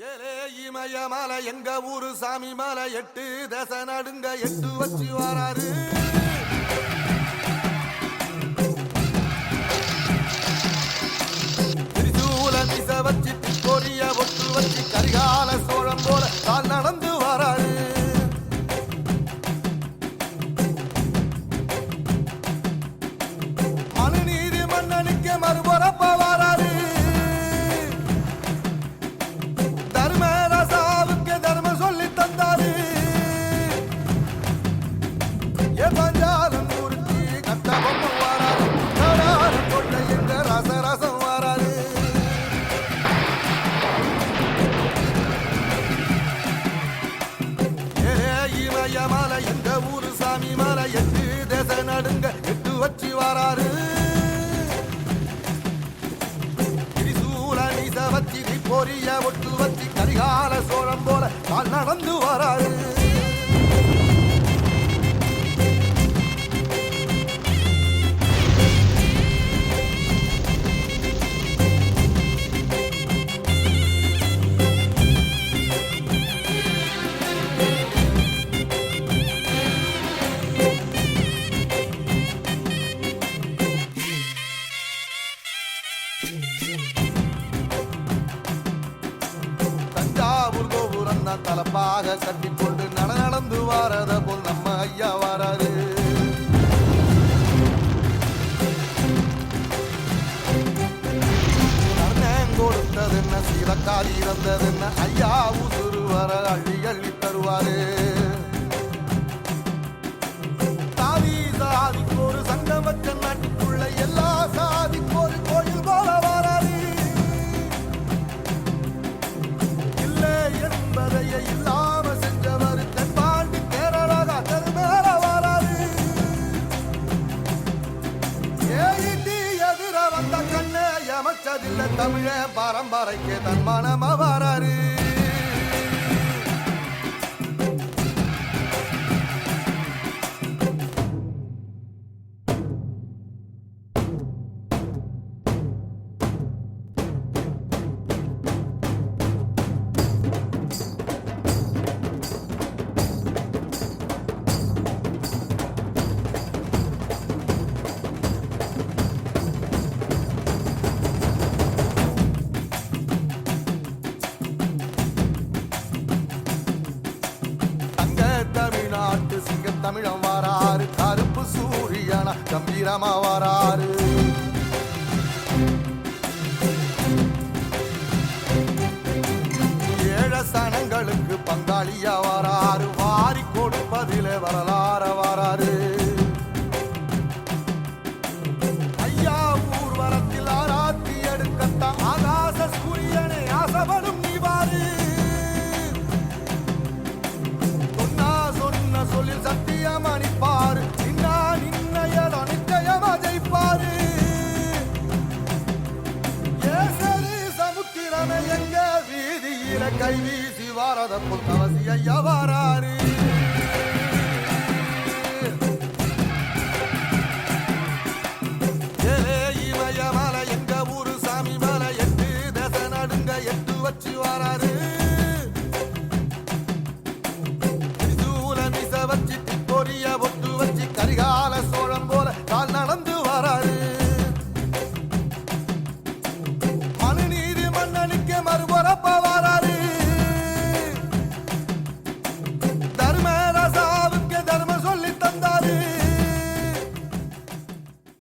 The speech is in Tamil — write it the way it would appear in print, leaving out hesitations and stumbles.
ஏலே இமய மலை எங்க ஊரு சாமி மலை 8 தேச நடுங்க 8 வச்சு வராரு. திரிசூல மிச வச்சு கொரிய ஒட்டு வச்சு கரிகால சோழம் போல கால் நடந்து வராரு. மனுநீதி மன்னனுக்கு மறுபுறப்ப வராரு. பஞ்சாலம் குறிச்சி கட்ட பொம்மை வராது. கொட்டை எங்க ரசரசம் வராது. இமய மலை எங்க ஊரு சாமி மலை 8 தேச நடுங்க 8 வச்சு வராரு. திரிசூல நீச வச்சு பொரிய ஒட்டு வச்சு கரிகால சோழம் போல கால் நடந்து வராரு. தஞ்சாவூர் கோபுரம் தான் தலப்பாக கட்டிக்கொண்டு நடந்து வாரத போல் நம்ம ஐயா வராரு. கொடுத்தது என்ன சீரக்காரி இறந்தது என்ன ஐயா உசுறு வர அள்ளி அள்ளி தருவாரு. சாதி சாதிக்கு ஒரு சங்கம் வச்ச நாட்டுக்குள்ள எல்லா சாதிக்கு ஒரு கோயில் போல வராரு. இல்லை என்பதைய இல்லாம செஞ்சவர் தென்பாண்டி கேரளா தெருமேல வராரு. ஏடி எதிர வந்த கண்ணே எமச்சதில்லை தமிழ பரம்பரைக்கு தன் மனம வராரு. தமிழ்நாட்டு சிங்க தமிழம் வராரு. கருப்பு சூரியனா கம்பீரமா வராரு. ஏழ சனங்களுக்கு பங்காளியா வராரு. வாரி கொடுப்பதிலே வரலாற வராரு. ஐயா ஊர்வலத்தில் ஆராத்தி எடுக்கத்த ஆகாச சூரியனே ஆசைப்படும் நீவாரு. சொல்லில் சத்தியம் அணிப்பாரு. நின்னையடம் நிச்சயமா ஜெயிப்பாரு. ஏசரி சமுத்திரமே எங்க வீதியில கை வீசி வாரத புத்தவசி ஐயா வராரு. இமய மலை எங்க ஊரு சாமி மலை 8 தேச நடுங்க 8 வச்சு வராரு.